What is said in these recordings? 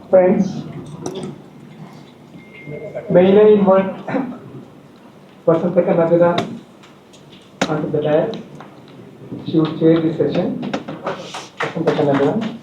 Friends, may I invite Vasantaka Nagara onto the dais. She would chair this session. Vasantaka Nagara.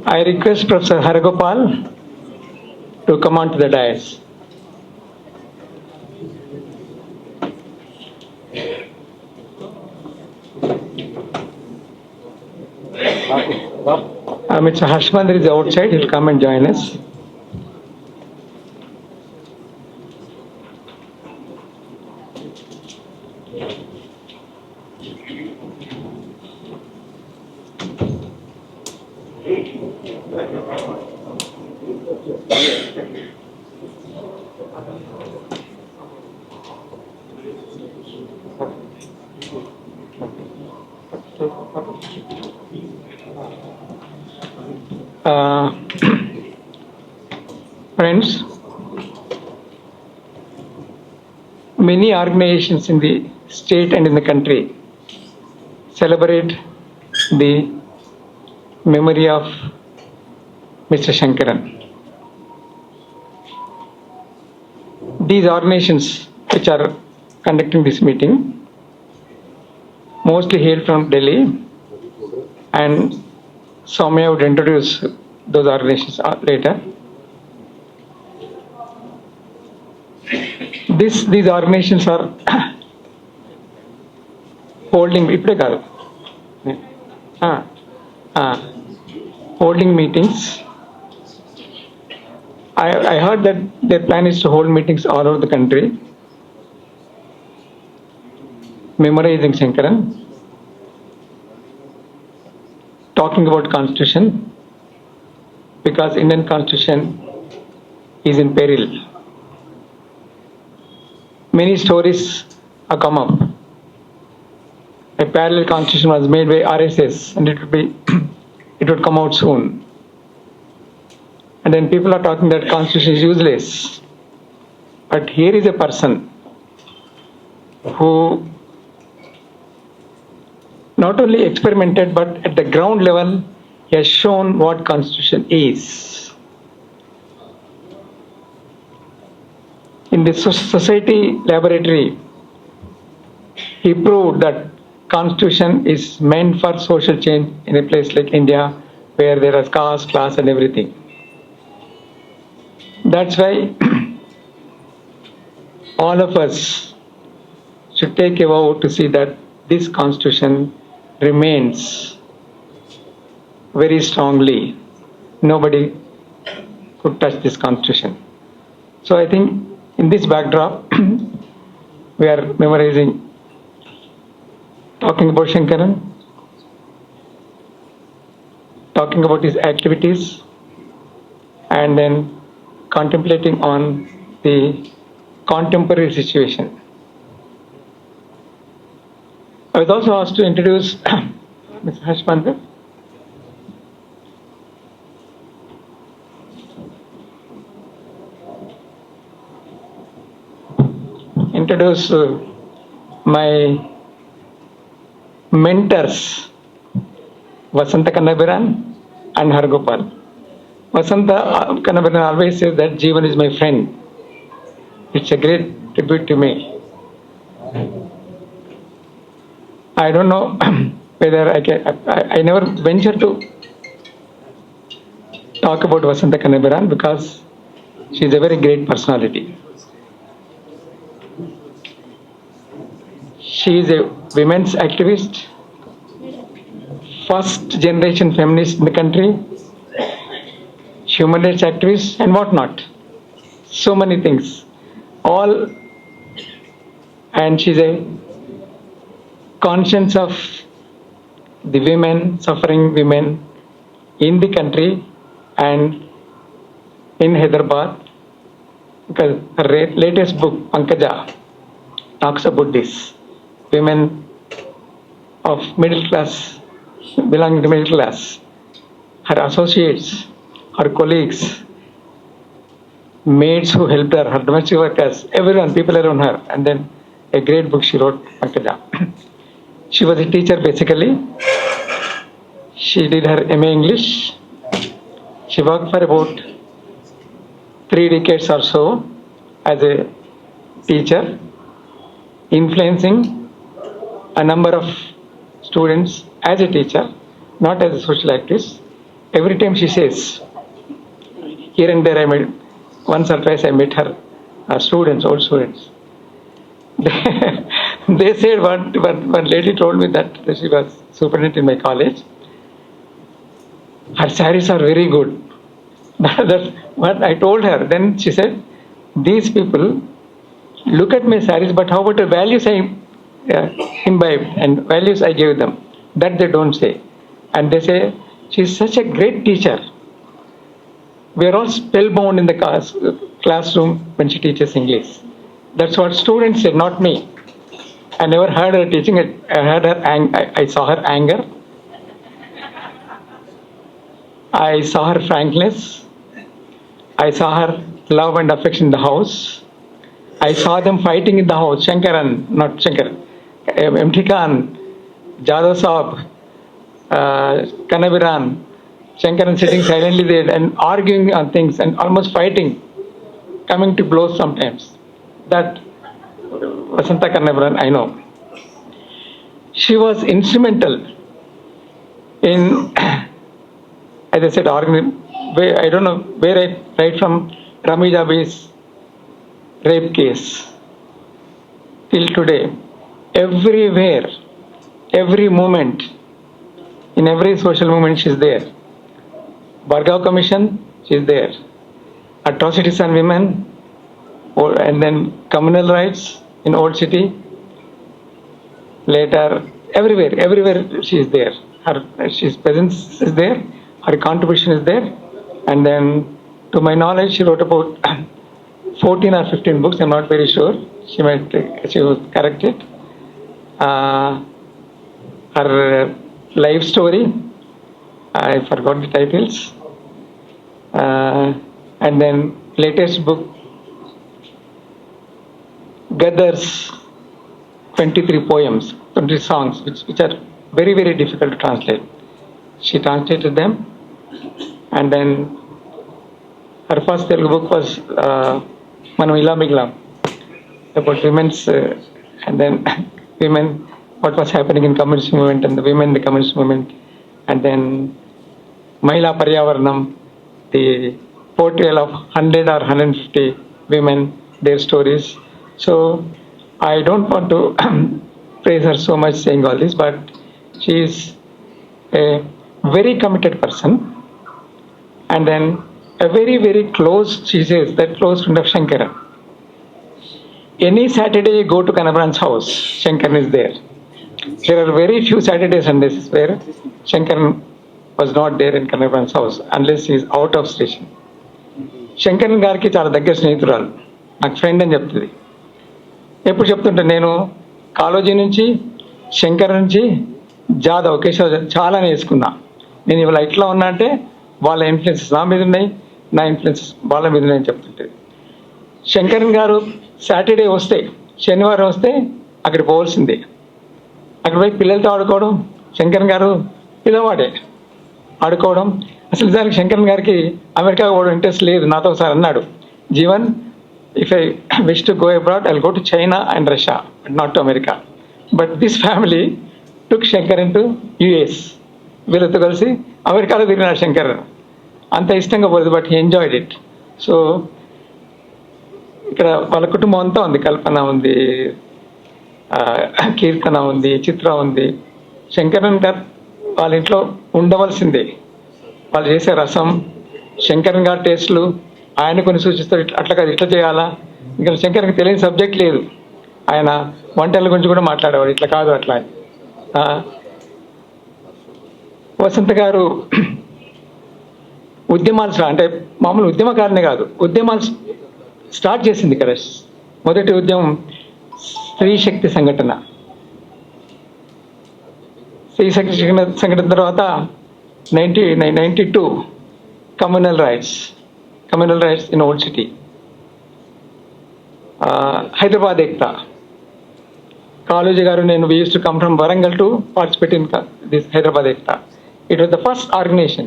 I request Professor Haragopal to come on to the dais. Mr. Harshmandar is outside, he'll come and join us. Friends, many organizations in the state and in the country celebrate the memory of Mr. Shankaran. These organizations which are conducting this meeting mostly hail from Delhi, and Soumya would introduce those organizations later. These organizations are holding holding meetings. I heard that their plan is to hold meetings all over the country, memorizing Shankaran, talking about Constitution, because Indian Constitution is in peril. Many stories have come up. A parallel constitution was made by RSS, and it would come out soon. And then people are talking that constitution is useless. But here is a person who not only experimented, but at the ground level, he has shown what constitution is. In the society laboratory, he proved that Constitution is meant for social change in a place like India, where there is caste, class, and everything. That's why all of us should take a vow to see that this Constitution remains very strongly. Nobody could touch this Constitution. So I think in this backdrop, we are memorizing, talking about Shankaran, talking about his activities, and then contemplating on the contemporary situation. I was also asked to introduce Mr. Harshmandar. Introduce my mentors, Vasanta Kannabiran and Haragopal. Vasanta Kannabiran always says that Jeevan is my friend. It's a great tribute to me. I don't know whether I never venture to talk about Vasanta Kannabiran because she is a very great personality. She is a women's activist, first generation feminist in the country, human rights activists, and whatnot. So many things. All, and she's a conscience of the women, suffering women in the country and in Hyderabad. Because her latest book, Pankaja, talks about this. Women of middle class, belonging to middle class, her associates, her colleagues, maids who helped her, her domestic workers, everyone, people around her. And then a great book she wrote, Pankaja. She was a teacher basically. She did her MA English. She worked for about 3 decades or so as a teacher, influencing a number of students as a teacher, not as a social activist. Every time she says, here and there I met, once or twice I met her students, old students. They said, one lady told me that she was superintendent in my college. Her sarees are very good. That's what I told her. Then she said, these people look at my sarees, but how about the values I imbibed and values I gave them? That they don't say. And they say, she's such a great teacher. We are all spellbound in the classroom when she teaches English. That's what students said, not me. I never heard her teaching it. I heard her I saw her anger. I saw her frankness. I saw her love and affection in the house. I saw them fighting in the house. Shankaran, not Shankar, MT Khan, Jadhav Saab, Kanaviran, Shankaran sitting silently there and arguing on things and almost fighting, coming to blows sometimes. That Vasanta Kanaviran, I know. She was instrumental in, as I said, I don't know where I right from Rami Jabi's rape case till today. Everywhere, every moment, in every social movement, she's there. Bargav Commission, she's there. Atrocities on women, and then communal rights in Old City. Later, everywhere she is there. She's presence is there. Her contribution is there. And then, to my knowledge, she wrote about 14 or 15 books. I'm not very sure. She was corrected. Her life story, I forgot the titles. And then latest book, Gadar's 23 poems, 20 songs, which are very, very difficult to translate. She translated them. And then her first Telugu book was Manam Ila Miglam, about women's, and then women, what was happening in communist movement and the women in the communist movement. And then Mahila Paryavarnam, the portrayal of 100 or 150 women, their stories. So I don't want to praise her so much saying all this, but she is a very committed person. And then a very, very close, she says, that close friend of Shankaran. Any Saturday you go to Kanavaran's house, Shankaran is there. There are very few Saturdays and Sundays where Shankaran was not there in Kanavaran's house unless he is out of station. Shankaran గారికి చాలా దగ్గర స్నేహితురాలు, నాకు friend అని చెప్తుంది. ఎప్పుడు చెప్తుంటే నేను కాలేజీ నుంచి శంకర్ నుంచి జాదవ్ కేశవ్ చాలా నేర్చుకున్నా. నేను ఇవాళ ఇట్లా ఉన్నా అంటే వాళ్ళ ఇన్ఫ్లుయెన్సెస్ నా మీద ఉన్నాయి, నా ఇన్ఫ్లుయెన్సెస్ వాళ్ళ మీద ఉన్నాయని చెప్తుంటే. శంకరన్ గారు సాటర్డే వస్తే, శనివారం వస్తే అక్కడికి పోవాల్సిందే. అక్కడ పోయి పిల్లలతో ఆడుకోవడం, శంకరన్ గారు పిల్లవాడే ఆడుకోవడం. అసలు నిజానికి శంకరన్ గారికి అమెరికా పోవడం ఇంట్రెస్ట్ లేదు. నాతో ఒకసారి అన్నాడు, Jeevan, if I wish to go abroad I will go to China and Russia, but not to America. But this family took Shankaran to US. వీళ్ళతో కలిసి అమెరికాలో తిరిగినాడు శంకరన్. అంత ఇష్టంగా పోలేదు, but he enjoyed it. So ఇక్కడ వాళ్ళ కుటుంబం అంతా ఉంది. కల్పన ఉంది, కీర్తన ఉంది, చిత్ర ఉంది. శంకరన్ గారు వాళ్ళ ఇంట్లో ఉండవలసిందే. వాళ్ళు చేసే రసం, శంకరన్ గారి టేస్ట్లు ఆయన కొన్ని సూచిస్తారు, అట్లా కాదు ఇట్లా చేయాలా. ఇంకా శంకర్కి తెలియని సబ్జెక్ట్ లేదు. ఆయన వంటల గురించి కూడా మాట్లాడేవాడు, ఇట్లా కాదు అట్లా. వసంత గారు ఉద్యమాలు అంటే మామూలు ఉద్యమకారునే కాదు, ఉద్యమాలు స్టార్ట్ చేసింది ఇక్కడ. మొదటి ఉద్యమం స్త్రీ శక్తి సంఘటన. స్త్రీ శక్తి సంఘటన తర్వాత 1992 communal rights in old city. Hyderabad Ekta. Kaloji గారు నేను we used to come from Warangal to participate in this Hyderabad Ekta. It was the first organization.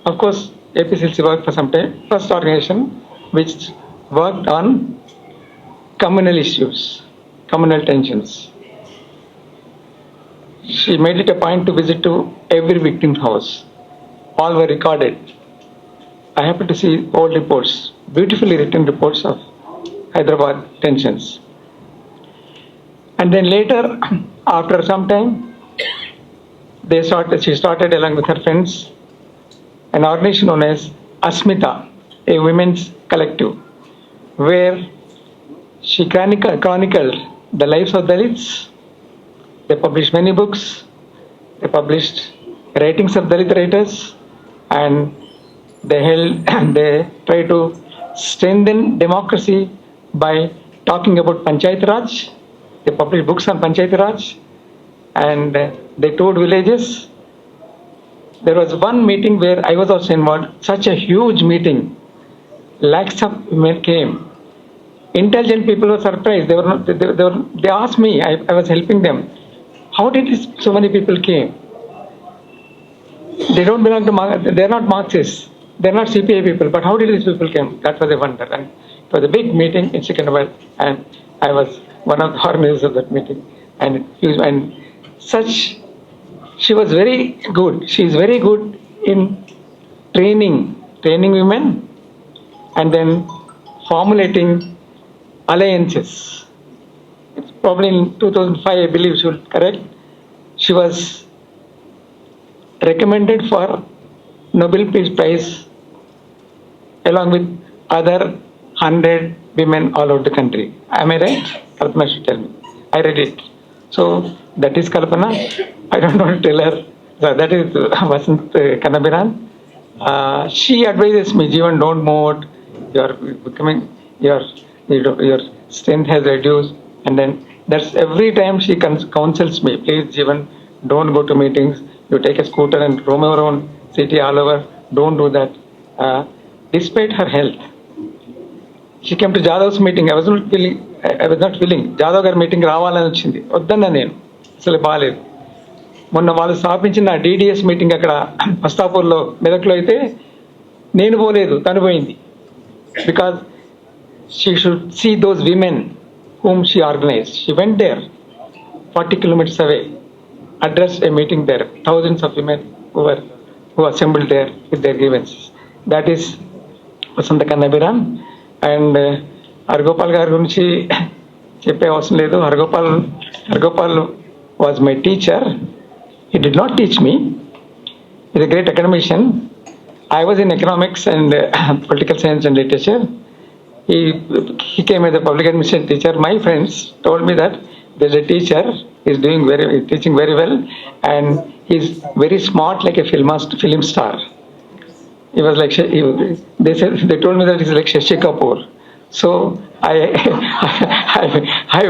Of course, APCLC worked for some time. First organization which worked on communal issues, communal tensions. She made it a point to visit to every victim house. All were recorded. I happened to see old reports, beautifully written reports of Hyderabad tensions. And then later, after some time, she started along with her friends an organization known as Asmita, a women's collective, where she chronicled the lives of Dalits. They published many books. They published writings of Dalit writers, and they try to strengthen democracy by talking about Panchayat Raj. They published books on Panchayat Raj, and they toured villages. There was one meeting where I was also involved, such a huge meeting. Lakhs of men came. Intelligent people were surprised. They asked me, I was helping them. How did so many people came? They don't belong to, they're not Marxists. They're not CPI people, but how did these people came? That was a wonder. And it was a big meeting in Secunderabad, and I was one of the organizers of that meeting. And she was very good. She is very good in training women, and then formulating alliances. It's probably in 2005, I believe, she will correct. She was recommended for Nobel Peace Prize along with other 100 women all over the country. Am I right? Kalpana should tell me. I read it. So that is Kalpana. I don't want to tell her. So that is Vasant Kanabiran. She advises me, Jeevan, don't moat. You're becoming, your strength has reduced. And then that's every time she counsels me, please Jeevan, don't go to meetings. You take a scooter and roam around city all over. Don't do that. Despite her health, she came to Jadav's meeting. I was not willing. Jadav గారి meeting రావాలని వచ్చింది, వద్దన్నా నేను, అసలు బాగాలేదు. మొన్న వాళ్ళు స్థాపించిన DDS మీటింగ్ అక్కడ మస్తాపూర్లో మెదక్లో అయితే నేను పోలేదు, తను పోయింది. Because she should see those women whom she organized. She went there 40 kilometers away, addressed a meeting there. Thousands of women who assembled there with their grievances. That is Vasanta Kannabiran. And Hargopal గారి గురించి చెప్పే అవసరం లేదు. Hargopal was my teacher. He did not teach me. He's a great academician. I was in economics and political science and literature. He came as a public administration teacher. My friends told me that there's a teacher, he's teaching very well, and he's very smart like a film star. He was like, they told me that he's like Shashi Kapoor. So I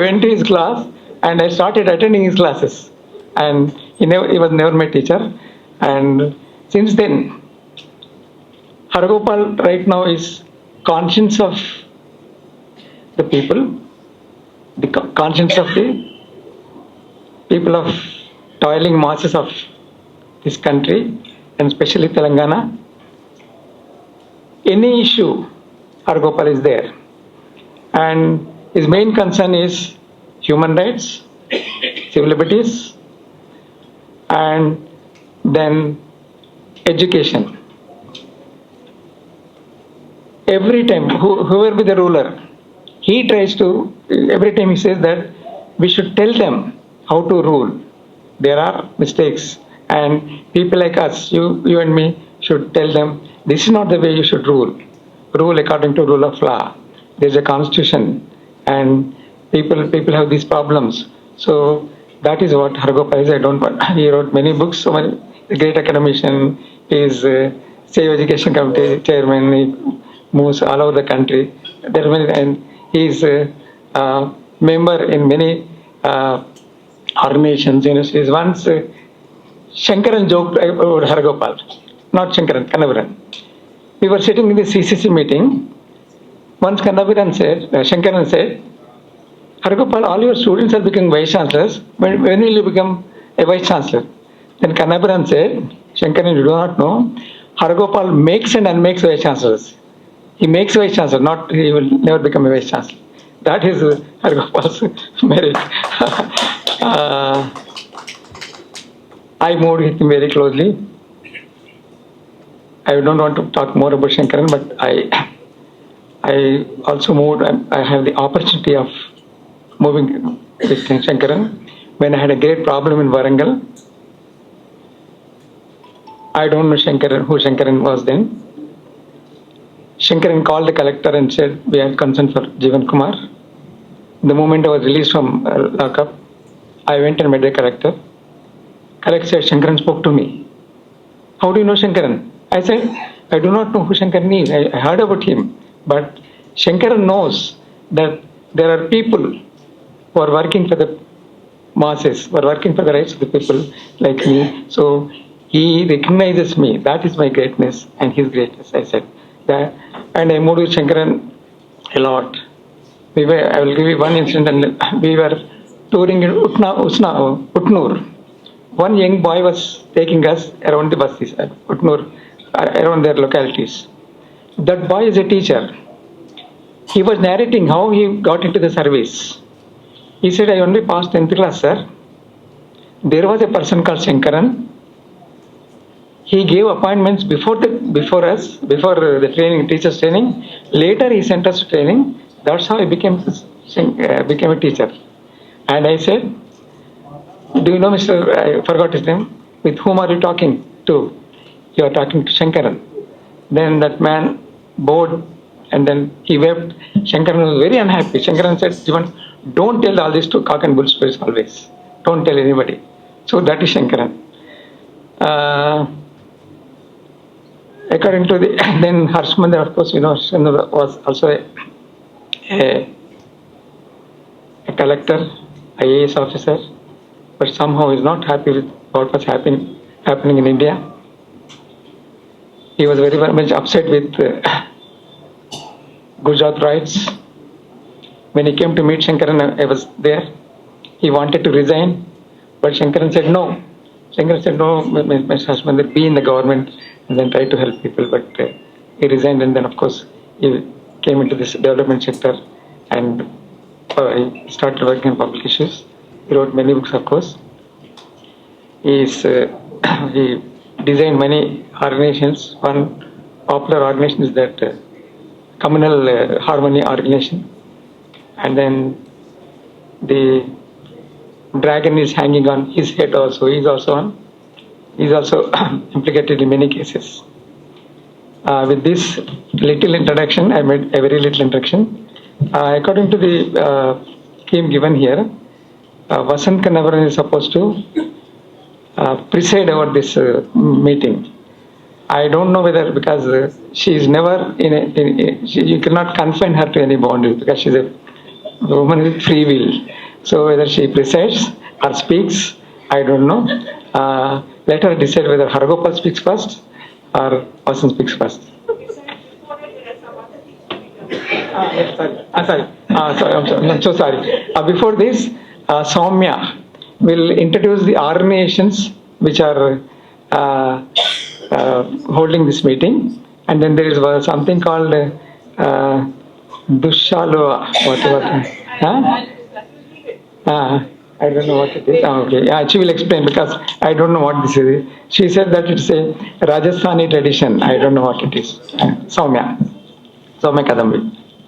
went to his class and I started attending his classes. And he was never my teacher. And since then, Hargopal right now is conscience of the people, the conscience of the people of toiling masses of this country, and especially Telangana. Any issue, Hargopal is there. And his main concern is human rights, civil liberties, and then education. Every time, whoever be the ruler, he tries to, every time he says that we should tell them how to rule. There are mistakes, and people like us, you and me, should tell them, this is not the way you should rule. Rule according to rule of law. There's a constitution, and people have these problems. So that is what Hargopal is. I don't want. He wrote many books. So many, a great academician. He is Save Education Committee chairman. He moves all over the country. There are many, and he is a member in many organizations, universities. Once Shankaran joked about Hargopal, not Shankaran, Kannabiran. We were sitting in the CCC meeting. Once Kannabiran said, Shankaran said, Hargopal, all your students are becoming vice chancellors. When will you become a vice chancellor? Then Kannabiran said, Shankaran, you do not know, Hargopal makes and unmakes vice chancellors. He makes vice chancellor, not he will never become a vice chancellor. That is Hargopal's merit. I moved with him very closely. I don't want to talk more about Shankaran, but I also moved. I have the opportunity of moving with Shankaran when I had a great problem in Warangal. I don't know Shankaran, who Shankaran was then. Shankaran called the collector and said, we have concern for Jeevan Kumar. The moment I was released from lockup, I went and met the collector. Collector said, Shankaran spoke to me. How do you know Shankaran? I said, I do not know who Shankaran is. I heard about him. But Shankaran knows that there are people who are working for the masses, who are working for the rights of the people like me. So he recognizes me. That is my greatness and his greatness, I said. That, and I moved with Shankaran a lot. I will give you one incident. And we were touring in Utnur. One young boy was taking us around the buses at Utnur, around their localities. That boy is a teacher. He was narrating how he got into the service. He said, I only passed 10th class, sir. There was a person called Shankaran. He gave appointments before the training, teacher's training. Later he sent us to training. That's how I became a teacher. And I said, do you know Mr. I forgot his name? With whom are you talking to? You are talking to Shankaran. Then that man bowed and then he wept. Shankaran was very unhappy. Shankaran said, Jeevan, don't tell all this to cock and bull stories always. Don't tell anybody. So that is Shankaran. According to the, then Harshmandar, of course, Harshmandar was also a collector, IAS officer, but somehow is not happy with what was happening in India. He was very much upset with Gujarat rights. When he came to meet Shankaran, I was there. He wanted to resign, but Shankaran said no. Shankaran said no, Mr. Harshmandar, be in the government and then try to help people. But he resigned, and then of course he came into this development sector and he started working on public issues. He wrote many books, of course. He designed many organizations. One popular organization is that Communal Harmony Organization. And then the dragon is hanging on his head also. He's also implicated in many cases. With this little introduction, I made a very little introduction. According to the scheme given here, Vasant Kannabiran is supposed to preside over this meeting. I don't know whether, because she is never you cannot confine her to any boundaries because she is a woman with free will. So whether she presides or speaks, I don't know. Let her decide whether Hargopal speaks first or Vasant speaks first. I'm so sorry. Before this, Soumya will introduce the organizations which are holding this meeting, and then there is something called Dushalo. I don't know what it is. Okay, yeah, she will explain because I don't know what this is. She said that it's a Rajasthani tradition. I don't know what it is. Soumya Kadambi.